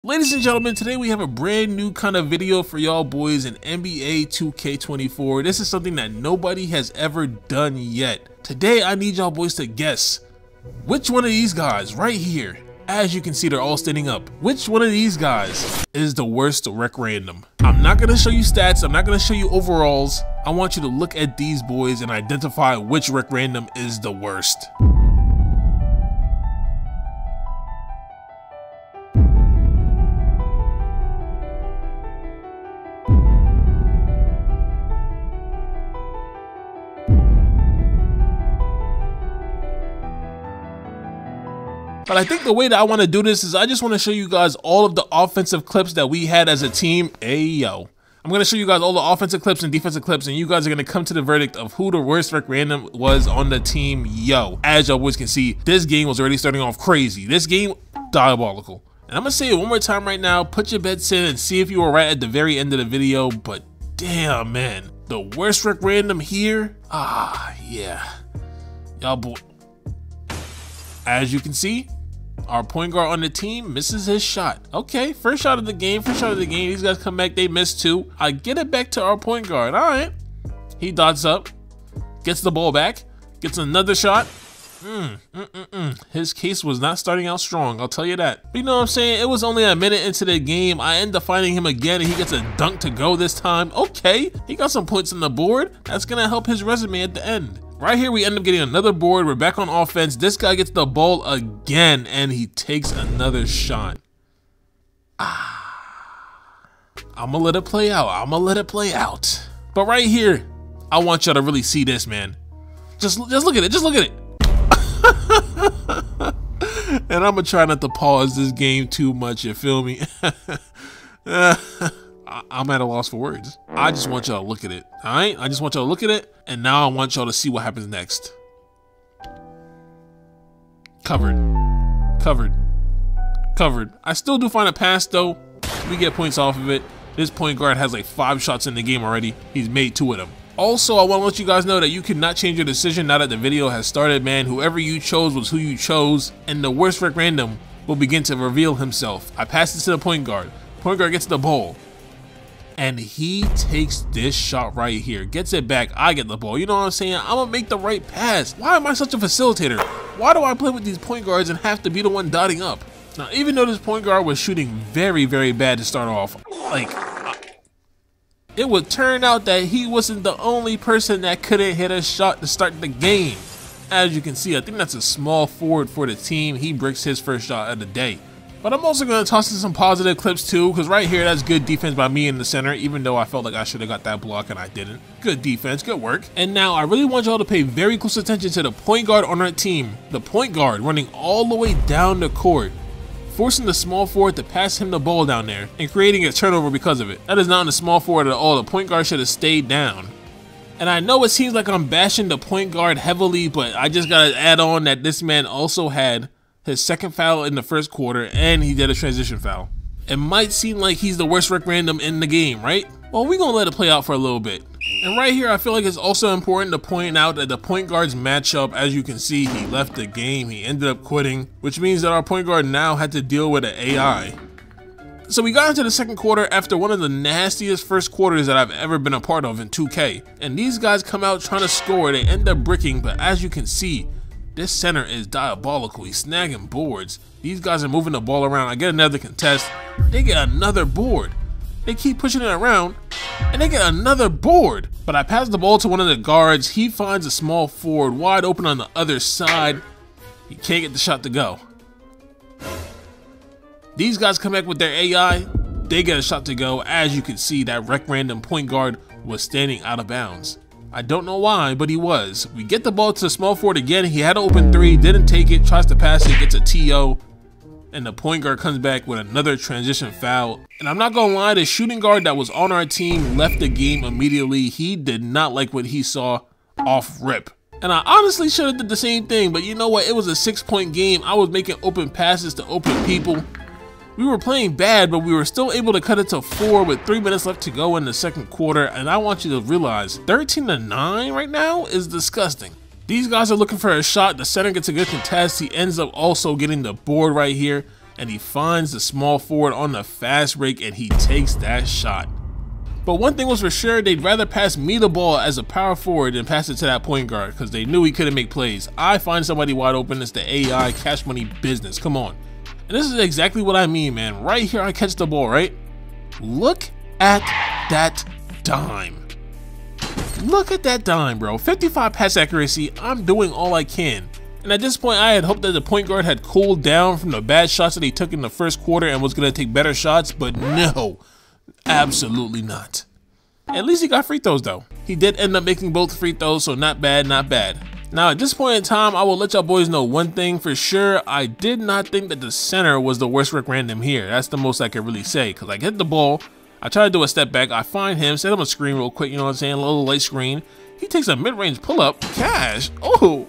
Ladies and gentlemen, today we have a brand new kind of video for y'all boys in NBA 2K24. This is something that nobody has ever done yet. Today I need y'all boys to guess which one of these guys right here, as you can see they're all standing up, which one of these guys is the worst rec random. I'm not gonna show you stats, I'm not gonna show you overalls. I want you to look at these boys and identify which rec random is the worst. But I think the way that I want to do this is I just want to show you guys all of the offensive clips that we had as a team. Ayo. I'm going to show you guys all the offensive clips and defensive clips, and you guys are going to come to the verdict of who the worst rec random was on the team. Yo, as y'all boys can see, this game was already starting off crazy. This game, diabolical. And I'm going to say it one more time right now. Put your bets in and see if you were right at the very end of the video. But damn, man, the worst rec random here. Yeah. Y'all boy. As you can see, our point guard on the team misses his shot. Okay, first shot of the game, These guys come back, they miss two. I get it back to our point guard. All right. He dots up, gets the ball back, gets another shot. His case was not starting out strong, I'll tell you that. But you know what I'm saying? It was only a minute into the game. I end up finding him again, and he gets a dunk to go this time. Okay, he got some points on the board. That's gonna help his resume at the end. Right here, we end up getting another board. We're back on offense. This guy gets the ball again, and he takes another shot. I'ma let it play out. But right here, I want y'all to really see this, man. Just look at it. And I'ma try not to pause this game too much, you feel me? I'm at a loss for words. I just want y'all to look at it, all right? I just want y'all to look at it, and now I want y'all to see what happens next. Covered. I still do find a pass, though. We get points off of it. This point guard has like 5 shots in the game already. He's made 2 of them. Also, I want to let you guys know that you cannot change your decision now that the video has started, man. Whoever you chose was who you chose, and the worst rec random will begin to reveal himself. I passed it to the point guard. Point guard gets the ball. And he takes this shot right here, gets it back, I get the ball. You know what I'm saying? I'm gonna make the right pass. Why am I such a facilitator? Why do I play with these point guards and have to be the one dotting up? Now, even though this point guard was shooting very, very bad to start off, it would turn out that he wasn't the only person that couldn't hit a shot to start the game. As you can see, I think that's a small forward for the team. He breaks his first shot of the day. But I'm also going to toss in some positive clips too, because right here, that's good defense by me in the center, even though I felt like I should have got that block and I didn't. Good defense, good work. And now I really want y'all to pay very close attention to the point guard on our team. The point guard running all the way down the court, forcing the small forward to pass him the ball down there and creating a turnover because of it. That is not the small forward at all. The point guard should have stayed down. And I know it seems like I'm bashing the point guard heavily, but I just got to add on that this man also had his second foul in the first quarter, and he did a transition foul. It might seem like he's the worst rec random in the game, right? Well, we're gonna let it play out for a little bit. And right here, I feel like it's also important to point out that the point guard's matchup, as you can see, he left the game, he ended up quitting, which means that our point guard now had to deal with an AI. So we got into the second quarter after one of the nastiest first quarters that I've ever been a part of in 2K. And these guys come out trying to score, they end up bricking, but as you can see, this center is diabolical. He's snagging boards. These guys are moving the ball around. I get another contest. They get another board. They keep pushing it around, and they get another board. But I pass the ball to one of the guards. He finds a small forward wide open on the other side. He can't get the shot to go. These guys come back with their AI. They get a shot to go. As you can see, that rec random point guard was standing out of bounds. I don't know why, but he was. We get the ball to the small forward again. He had an open 3, didn't take it, tries to pass it, gets a TO, and the point guard comes back with another transition foul. And I'm not gonna lie, the shooting guard that was on our team left the game immediately. He did not like what he saw off rip. And I honestly should have did the same thing, but you know what? It was a 6-point game. I was making open passes to open people. We were playing bad, but we were still able to cut it to 4 with 3 minutes left to go in the second quarter. And I want you to realize 13-9 right now is disgusting. These guys are looking for a shot. The center gets a good contest. He ends up also getting the board right here. and he finds the small forward on the fast break and he takes that shot. But one thing was for sure, they'd rather pass me the ball as a power forward than pass it to that point guard because they knew he couldn't make plays. I find somebody wide open, it's the AI cash money business, come on. And this is exactly what I mean, man. Right here I catch the ball, right? Look at that dime. Look at that dime, bro. 55 pass accuracy, I'm doing all I can. And at this point, I had hoped that the point guard had cooled down from the bad shots that he took in the first quarter and was going to take better shots, but no, absolutely not. At least he got free throws though. He did end up making both free throws, so not bad, not bad. Now at this point in time, I will let y'all boys know one thing for sure. I did not think that the center was the worst Rick Random here. That's the most I could really say, because I hit the ball, I try to do a step back, I find him, set him a screen real quick, you know what I'm saying, a little light screen. He takes a mid-range pull-up, cash, oh.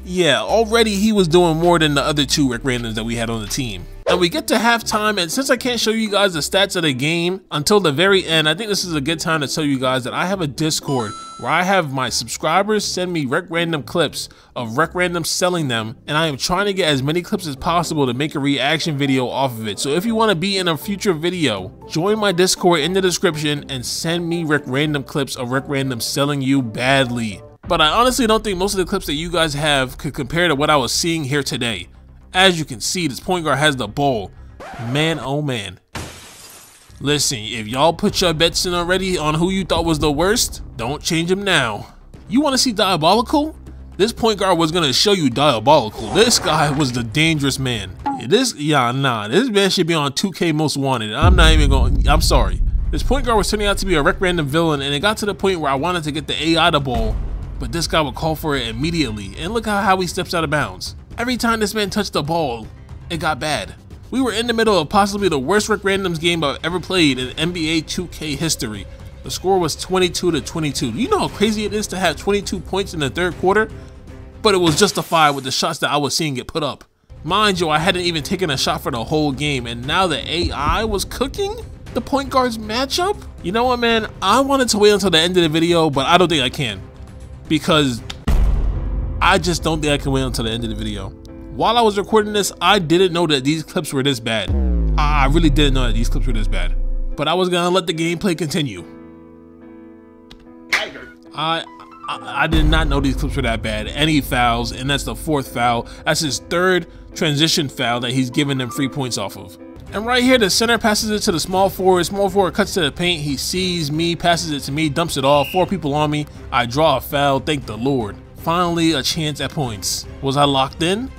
Yeah, already he was doing more than the other two Rick Randoms that we had on the team. And we get to halftime, and since I can't show you guys the stats of the game until the very end, I think this is a good time to tell you guys that I have a Discord where I have my subscribers send me Rick Random clips of Rick Random selling them, and I am trying to get as many clips as possible to make a reaction video off of it. So if you want to be in a future video, join my Discord in the description and send me Rick Random clips of Rick Random selling you badly. But I honestly don't think most of the clips that you guys have could compare to what I was seeing here today. As you can see, this point guard has the ball. Man, oh man. Listen, if y'all put your bets in already on who you thought was the worst, don't change them now. You want to see diabolical? This point guard was going to show you diabolical. This guy was the dangerous man. This man should be on 2K Most Wanted. I'm sorry. This point guard was turning out to be a Rick Random villain, and it got to the point where I wanted to get the AI the ball, but this guy would call for it immediately, and look how he steps out of bounds. Every time this man touched the ball, it got bad. We were in the middle of possibly the worst Rick Randoms game I've ever played in NBA 2K history. The score was 22-22. You know how crazy it is to have 22 points in the third quarter? But it was justified with the shots that I was seeing get put up. Mind you, I hadn't even taken a shot for the whole game, and now the AI was cooking the point guard's matchup? You know what, man? I wanted to wait until the end of the video, but I don't think I can. Because I just don't think I can wait until the end of the video. While I was recording this, I didn't know that these clips were this bad. I really didn't know that these clips were this bad. But I was gonna let the gameplay continue. I did not know these clips were that bad. And he fouls, and that's the fourth foul. That's his third transition foul that he's giving them 3 points off of. And right here, the center passes it to the small forward. Small forward cuts to the paint. He sees me, passes it to me, dumps it off. 4 people on me. I draw a foul. Thank the Lord. Finally, a chance at points. Was I locked in?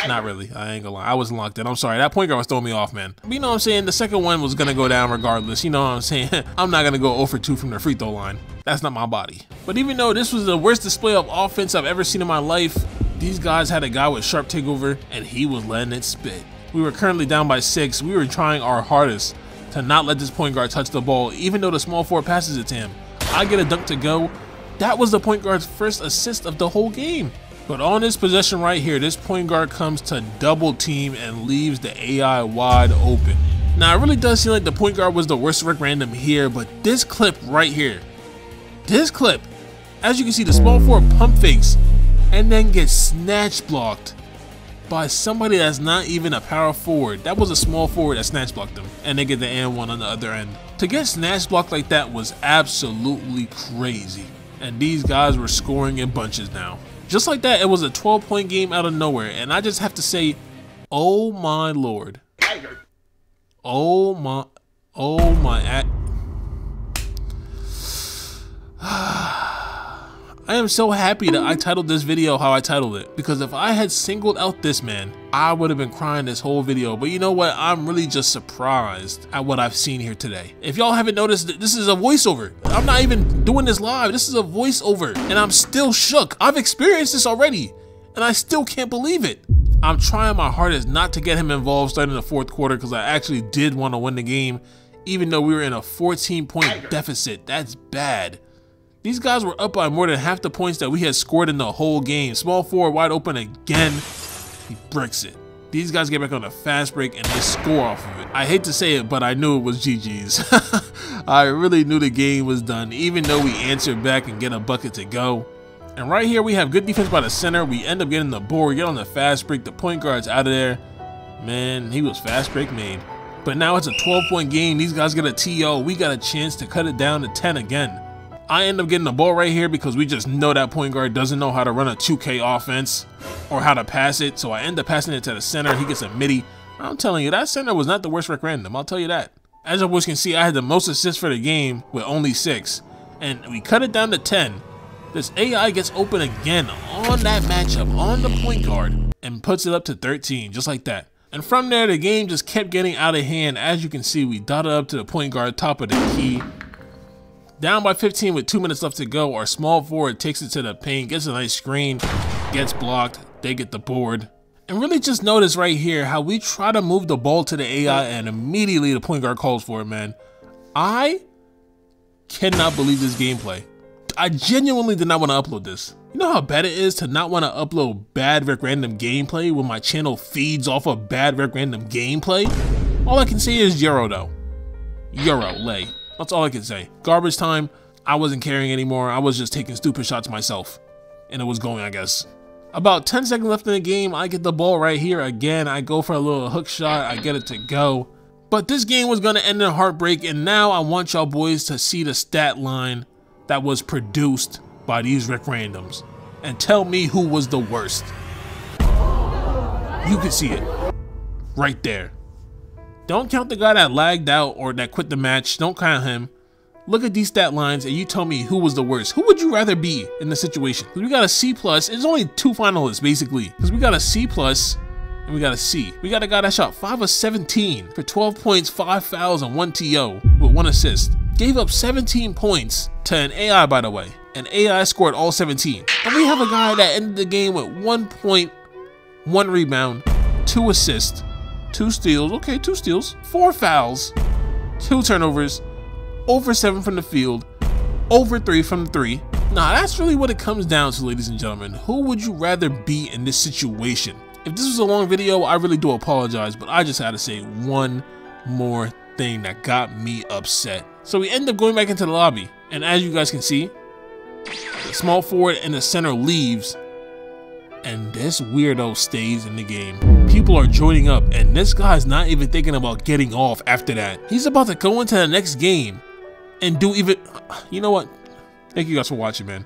Not really. I ain't gonna lie. I wasn't locked in. I'm sorry. That point guard was throwing me off, man. But you know what I'm saying? The second one was gonna go down regardless. You know what I'm saying? I'm not gonna go 0 for 2 from the free throw line. That's not my body. But even though this was the worst display of offense I've ever seen in my life, these guys had a guy with sharp takeover, and he was letting it spit. We were currently down by 6. We were trying our hardest to not let this point guard touch the ball, even though the small forward passes it to him. I get a dunk to go. That was the point guard's first assist of the whole game. But on this possession right here, this point guard comes to double team and leaves the AI wide open. Now, it really does seem like the point guard was the worst Rick Random here, but this clip right here, this clip, as you can see, the small forward pump fakes and then gets snatch blocked by somebody that's not even a power forward. That was a small forward that snatch blocked them, and they get the and one on the other end. To get snatch blocked like that was absolutely crazy, and these guys were scoring in bunches now. Just like that, it was a 12-point game out of nowhere, and I just have to say, oh my Lord. Oh my. I am so happy that I titled this video how I titled it, because if I had singled out this man, I would have been crying this whole video. But you know what? I'm really just surprised at what I've seen here today. If y'all haven't noticed, this is a voiceover. I'm not even doing this live. This is a voiceover, and I'm still shook. I've experienced this already, and I still can't believe it. I'm trying my hardest not to get him involved starting the fourth quarter, because I actually did want to win the game, even though we were in a 14-point deficit. That's bad. These guys were up by more than half the points that we had scored in the whole game. Small forward wide open again. He bricks it. These guys get back on a fast break and they score off of it. I hate to say it, but I knew it was GG's. I really knew the game was done, even though we answered back and get a bucket to go. And right here we have good defense by the center. We end up getting the board, get on the fast break. The point guard's out of there. Man, he was fast break made. But now it's a 12-point game. These guys get a TO. We got a chance to cut it down to 10 again. I end up getting the ball right here because we just know that point guard doesn't know how to run a 2K offense or how to pass it. So I end up passing it to the center. He gets a midi. I'm telling you, that center was not the worst rec random. I'll tell you that. As you boys can see, I had the most assists for the game with only 6. And we cut it down to 10. This AI gets open again on that matchup on the point guard and puts it up to 13, just like that. And from there, the game just kept getting out of hand. As you can see, we dotted up to the point guard, top of the key. Down by 15 with 2 minutes left to go, our small forward takes it to the paint, gets a nice screen, gets blocked, they get the board. And really just notice right here how we try to move the ball to the AI and immediately the point guard calls for it, man. I cannot believe this gameplay. I genuinely did not want to upload this. You know how bad it is to not want to upload bad rec random gameplay when my channel feeds off of bad rec random gameplay? All I can say is Euro though. Euro, lay. That's all I can say. Garbage time, I wasn't caring anymore. I was just taking stupid shots myself. And it was going, I guess. About 10 seconds left in the game, I get the ball right here again. I go for a little hook shot, I get it to go. But this game was gonna end in heartbreak, and now I want y'all boys to see the stat line that was produced by these rec randoms and tell me who was the worst. You can see it right there. Don't count the guy that lagged out or that quit the match. Don't count him. Look at these stat lines and you tell me who was the worst. Who would you rather be in this situation? We got a C+. It's only 2 finalists basically, because we got a C+ and we got a C. We got a guy that shot 5 of 17 for 12 points, 5 fouls, and 1 TO with 1 assist. Gave up 17 points to an AI, by the way. And AI scored all 17. And we have a guy that ended the game with 1 point, 1 rebound, 2 assists, 2 steals, okay, 2 steals, 4 fouls, 2 turnovers, over 7 from the field, over 3 from the 3. Nah, that's really what it comes down to, ladies and gentlemen. Who would you rather be in this situation? If this was a long video, I really do apologize, but I just had to say one more thing that got me upset. So we end up going back into the lobby, and as you guys can see, the small forward and the center leaves, and this weirdo stays in the game. People are joining up, and this guy's not even thinking about getting off after that. He's about to go into the next game and do even, you know what? Thank you guys for watching, man.